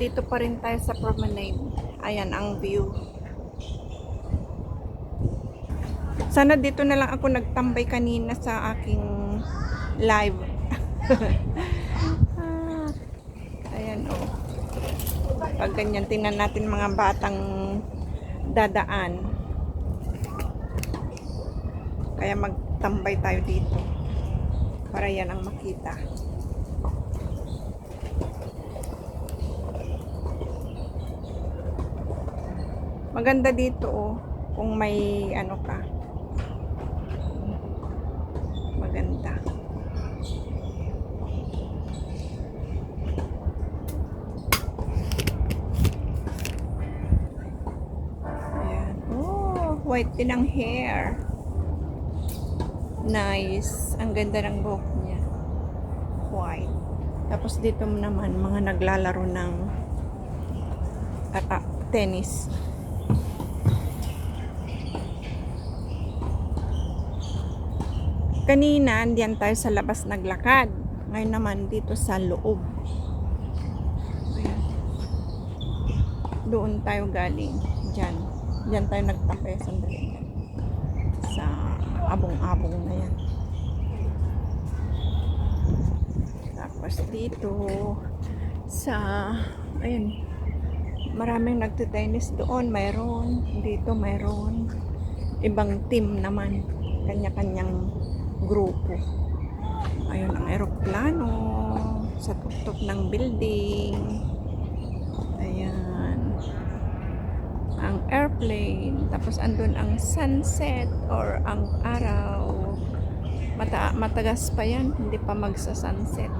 nandito pa rin tayo sa promenade. Ayan ang view. Sana dito na lang ako nagtambay kanina sa aking live. Ayan o. Pag ganyan, tingnan natin mga batang dadaan. Kaya magtambay tayo dito. Para yan ang makita. Maganda dito oh, kung may ano ka. Maganda. Ayan. Oh, white din ang hair. Nice. Ang ganda ng buhok niya. White. Tapos dito naman, mga naglalaro ng tennis. Kanina, andiyan tayo sa labas naglakad. Ngayon naman dito sa loob. Ayan. Doon tayo galing. Diyan. Diyan tayo nagtambay sandali. Sa abong-abong na yan. Tapos dito sa ayun, maraming nagtitennis doon. Mayroon. Dito mayroon. Ibang team naman. Kanya-kanyang grupo. Ayun ang eroplano sa tuktok ng building. Ayan ang airplane. Tapos andun ang sunset or ang araw. Matagas pa yan, hindi pa magsa-sunset.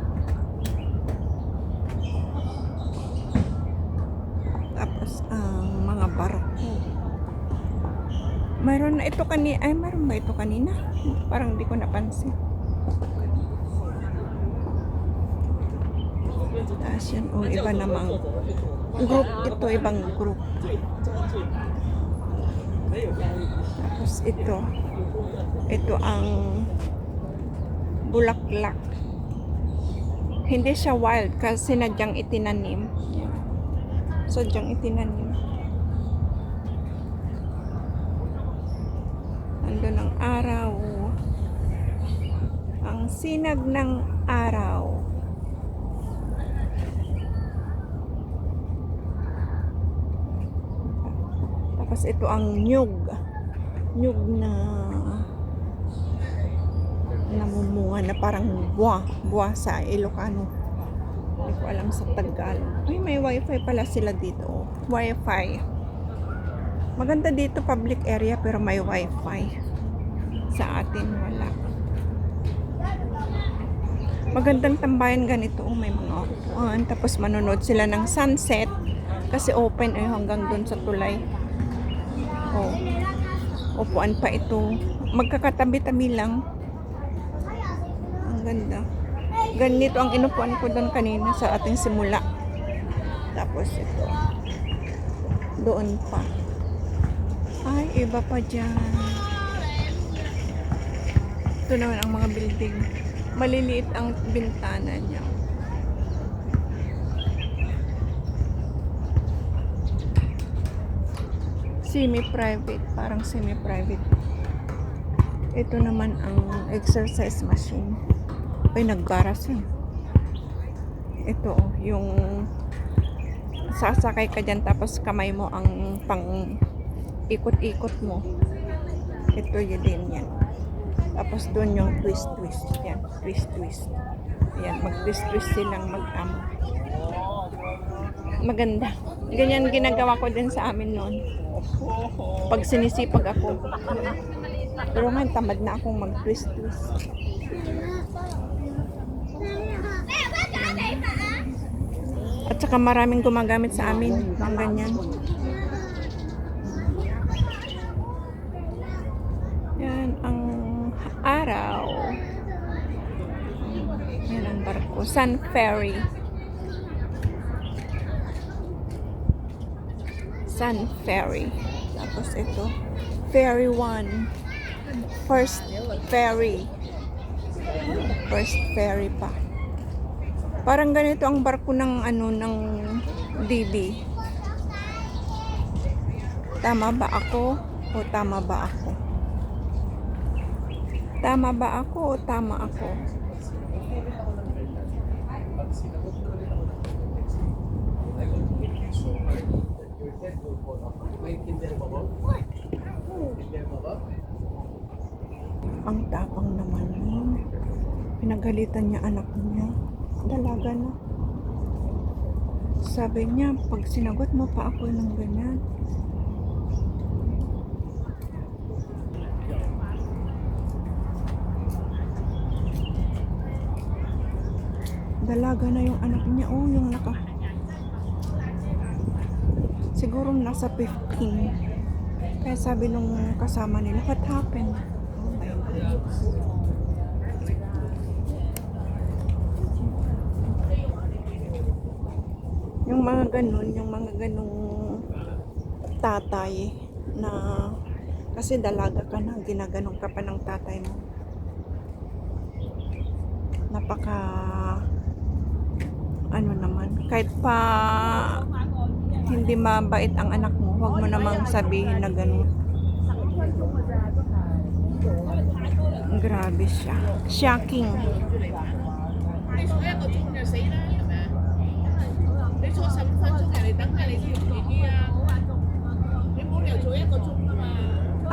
Tapos ang mga barko. Mayroon na ito kanina. Ay, mayroon ba ito kanina? Parang hindi ko napansin. Tapos yun, oh, iba namang group. Ito, ibang group. Tapos ito. Ito ang bulaklak. Hindi siya wild kasi sinadyang itinanim. Sadyang itinanim. Andun ang araw. Ang sinag ng araw. Tapos ito ang nyug. Nyug na namumunga na parang buwa sa Ilocano. Hindi ko alam sa Tagalog. Ay, may wifi pala sila dito. Wifi. Maganda dito, public area, pero may wifi. Sa atin, wala. Magandang tambayan ganito. Oh, may mga upuan. Tapos manonood sila ng sunset. Kasi open ay hanggang dun sa tulay. Oh, upuan pa ito. Magkakatabi-tabi lang. Ang ganda. Ganito ang inupuan ko doon kanina sa ating simula. Tapos ito. Doon pa. Ay, iba pa dyan. Ito naman ang mga building. Maliliit ang bintana niya. Semi-private. Parang semi-private. Ito naman ang exercise machine. Ay, nagbaras yun. Ito, yung sasakay ka dyan tapos kamay mo ang pang ikot-ikot mo. Ito yun din yan. Tapos doon yung twist-twist. Yan, twist-twist. Yan, mag-twist-twist silang mag-ama. Maganda. Ganyan ginagawa ko din sa amin noon. Pag sinisipag ako. Pero ngayon, tamad na akong mag-twist-twist. At saka maraming gumagamit sa amin ng ganyan. Yan ang araw. Yan ang barko. Sun Ferry. Sun Ferry. Tapos ito. Ferry 1. First ferry. First ferry pa. Parang ganito ang barko ng ano ng DB. Tama ba ako o tama ba ako? Tama ba ako o tama ako? Ang tapang naman yun. Pinagalitan niya anak niya. Dalaga na. Sabi niya, pag sinagot mo pa ako ng ganyan. Dalaga na yung anak niya. Oh, yung siguro nasa 15. Kaya sabi nung kasama nila, what happened? Oh my God. Yung mga ganung tatay na kasi dalaga ka na, ginaganong ka pa ng tatay mo. Napaka ano naman, kahit pa hindi mabait ang anak mo, huwag mo namang sabihin na ganun. Grabe siya. Shocking.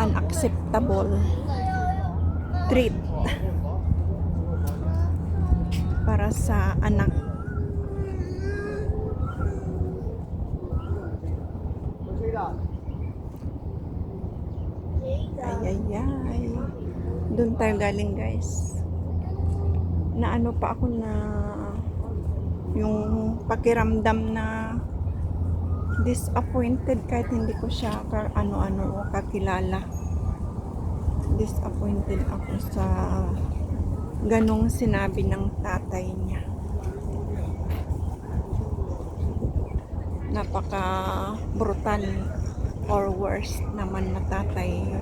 Unacceptable treat para sa anak. Ay. Doon tayo galing, guys. Na ano pa ako na yung pakiramdam na disappointed kahit hindi ko siya ano-ano kakilala. Disappointed ako sa ganong sinabi ng tatay niya. Napaka brutal or worse naman na tatay.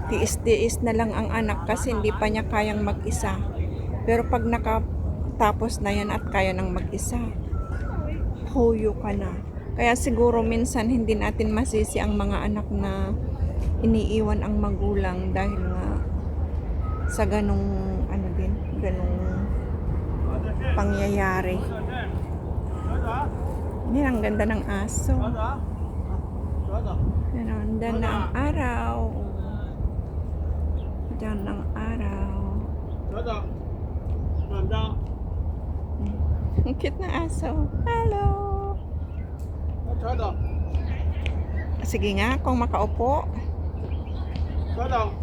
Tiis-tiis na lang ang anak kasi hindi pa niya kayang mag-isa. Pero pag nakatapos na yan at kaya nang mag-isa, huyo ka na. Kaya siguro minsan hindi natin masisi ang mga anak na iniiwan ang magulang dahil nga sa ganong pangyayari. Yan, ang ganda ng aso. Yan, ang ganda ng araw. Diyan ng araw. Ang cute na aso. Hello! Sige nga, kung makaupo.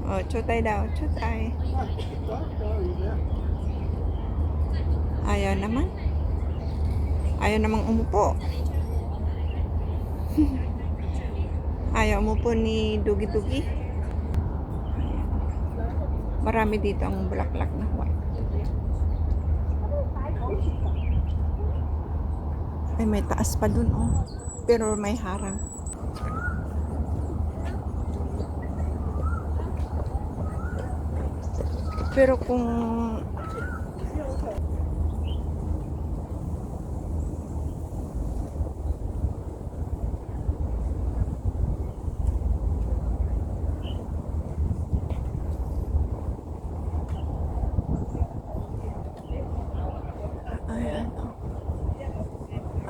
Oh, chutay daw. Chutay. Ayaw naman. Ayaw namang umupo. Ayaw umupo ni Dugi-Dugi. Marami dito ang bulaklak na white. Ay, may taas pa dun, oh. Pero may harang. Pero kung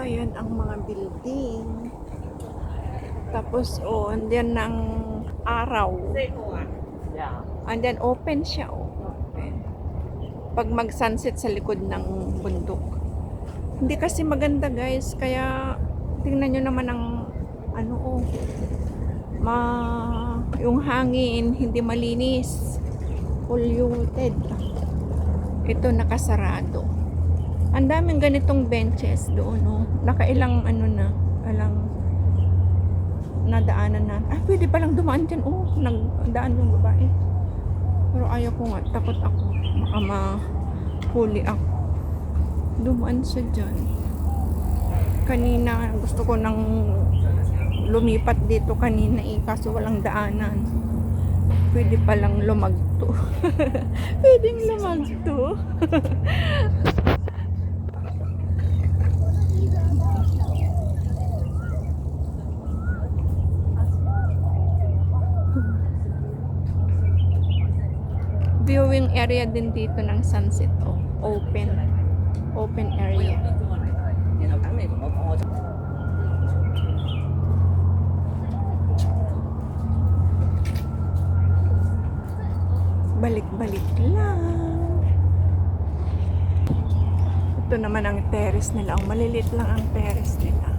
ayan ang mga building. Tapos, oh, andyan ng araw. Andyan open siya, oh. Open. Pag mag-sunset sa likod ng bundok. Hindi kasi maganda, guys. Kaya, tingnan nyo naman ang, oh, yung hangin, hindi malinis. Polluted. Ito, nakasarado. Ang daming ganitong benches doon, oh. Nakailang alang nadaanan na. Ay, pwede palang dumaan dyan, oh. Nagdaan yung babae. Pero ayaw ko nga, takot ako. Baka mahuli ako. Dumaan siya dyan. Kanina, gusto ko nang lumipat dito kanina, kaso walang daanan. Pwede palang lumagto. Pwedeng lumagto. area din dito ng sunset. Oh, open area. Balik-balik lang. Ito naman ang terrace nila. Oh, malilit lang ang terrace nila.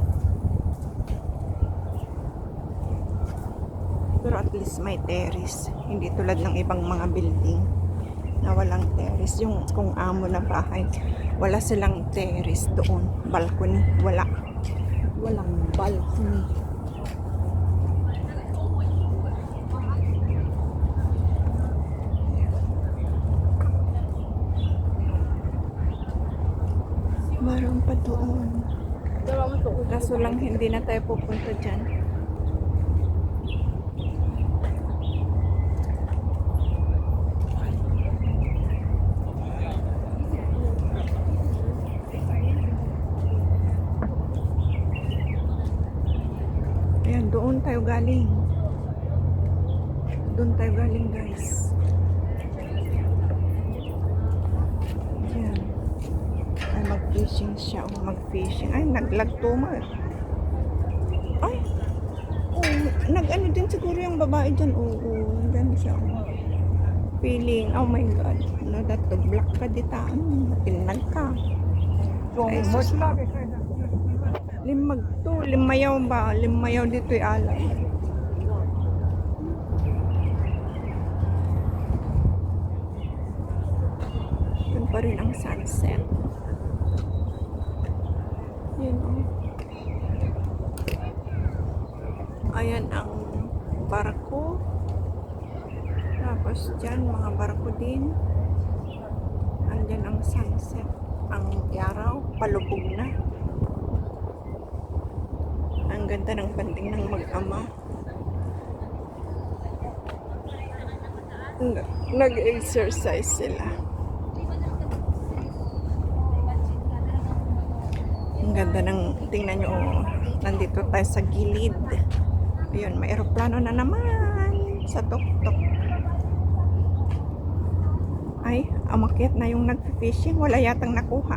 Pero at least may terrace. Hindi tulad ng ibang mga building na walang terrace. Yung kung amo na bahay, wala silang terrace doon. Balcony. Wala. Walang balcony. Meron pa doon. Kaso lang hindi na tayo pupunta dyan. Ayan, doon tayo galing. Doon tayo galing, guys. Ayan. Ay, mag-fishing siya. Oh, mag-fishing. Ay, nag-lag tuma. Ay. Oh, nag-ano din siguro yung babae dyan. Oo, ganun siya. Oh. Feeling. Oh my God. No, that to black ka dita. Matinag ka. Ay, sus. Limag to. Limayaw ba? Limayaw dito'y alam. Yun pa rin ang sunset. Yun, oh. Ayan ang barko. Tapos dyan, mga barko din. Andyan ang sunset. Ang araw, palubog na. Ang ganda ng banding ng mag-ama. Nag-exercise sila. Ang ganda ng, tingnan nyo, oh, nandito tayo sa gilid. Ayun, may aeroplano na naman sa tuktok. Ay, umakyat na yung nag-fishing. Wala yatang nakuha.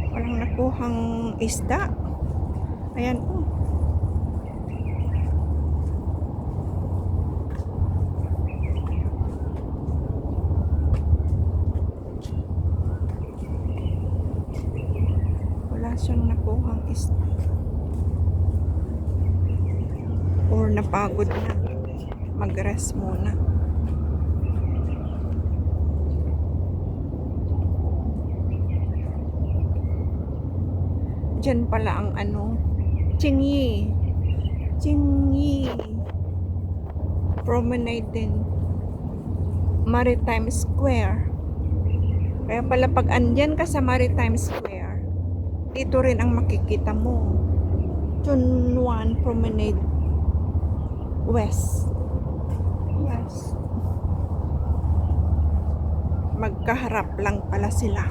Walang nakuhang isda. Ayan, oh. Wala siyang nakuhang isda. Or napagod na. Mag-rest muna. Diyan pala ang ano, Qingyi Promenade din, Maritime Square. Kaya pala pag andyan ka sa Maritime Square, dito rin ang makikita mo, Chunwan Promenade West. Magkaharap lang pala sila.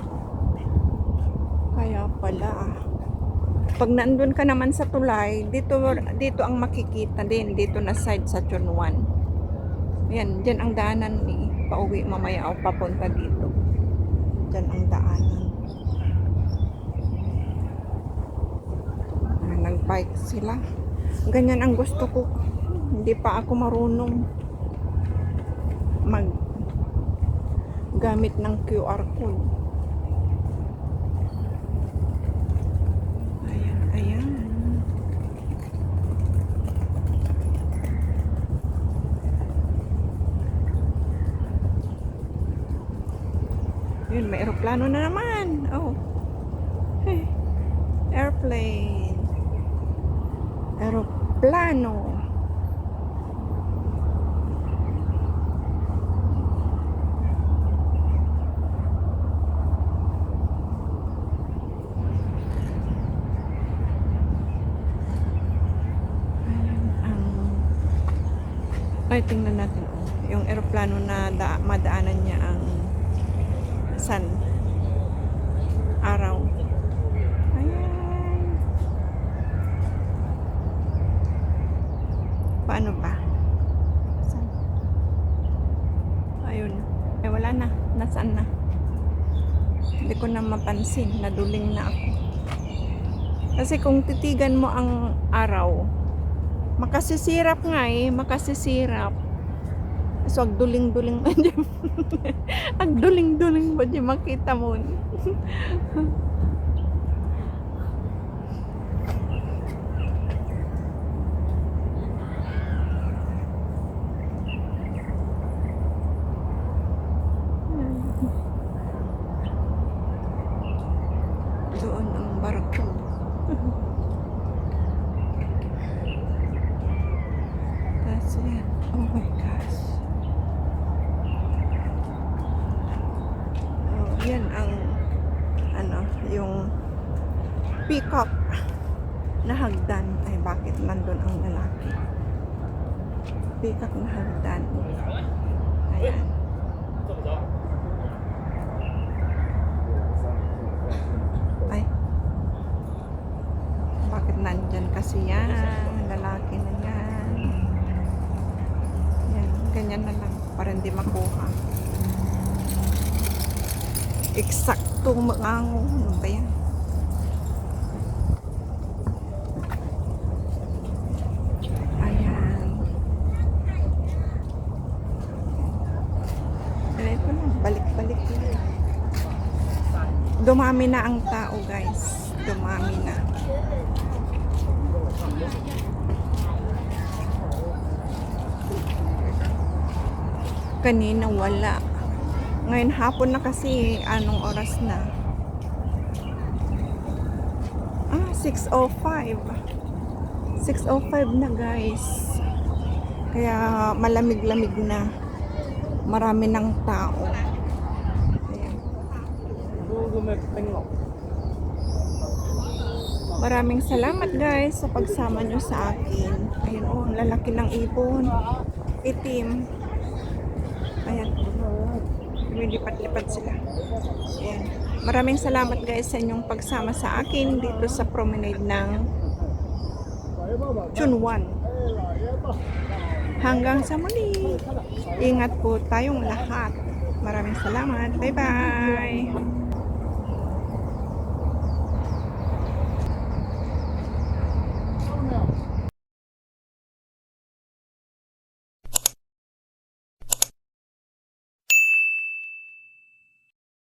Kaya pala pag nandun ka naman sa tulay, dito ang makikita din, dito na side sa Chunwan. Ayan, dyan ang daanan ni pauwi mamaya o papunta dito. Dyan ang daanan. Nag-bike sila. Ganyan ang gusto ko. Hindi pa ako marunong gamit ng QR code. Yun, may aeroplano na naman. Oh. Hey. Airplane. Aeroplano. Ay, tingnan natin. Yung aeroplano na madaanan niya ang sun, araw. Ayan. Paano ba? Ayun. umuulan na. Hindi ko na mapansin, naduling na ako. Kasi kung titigan mo ang araw, makasisirap nga makasisirap. So, agduling-duling ba dyan? Agduling-duling ba dyan? Makita mo. Doon ang barko. That's it. Oh my gosh. Oh, yan ang yung peacock na hagdan. Ay, bakit nandun ang lalaki? Peacock na hagdan. Ayan. Ay. Bakit nandyan kasi yan? Lalaki na yan. Yan. Ganyan na lang. Para hindi makuha. Eksakto maango. Ano ba yan? Ayan. Ito na. Balik-balik na. Dumami na ang tao, guys. Dumami na. Kanina wala. Ngayon hapon na kasi. Anong oras na? 6:05. 6:05 na, guys. Kaya malamig-lamig na. Marami ng tao. Ayan. Maraming salamat, guys, sa pagsama nyo sa akin. Ayun, oh, ang lalaki ng ibon. Itim. Ayan. Lumilipat-lipat sila. Ayan. Maraming salamat, guys, sa inyong pagsama sa akin dito sa promenade ng Chunwan. Hanggang sa muli. Ingat po tayong lahat. Maraming salamat. Bye-bye.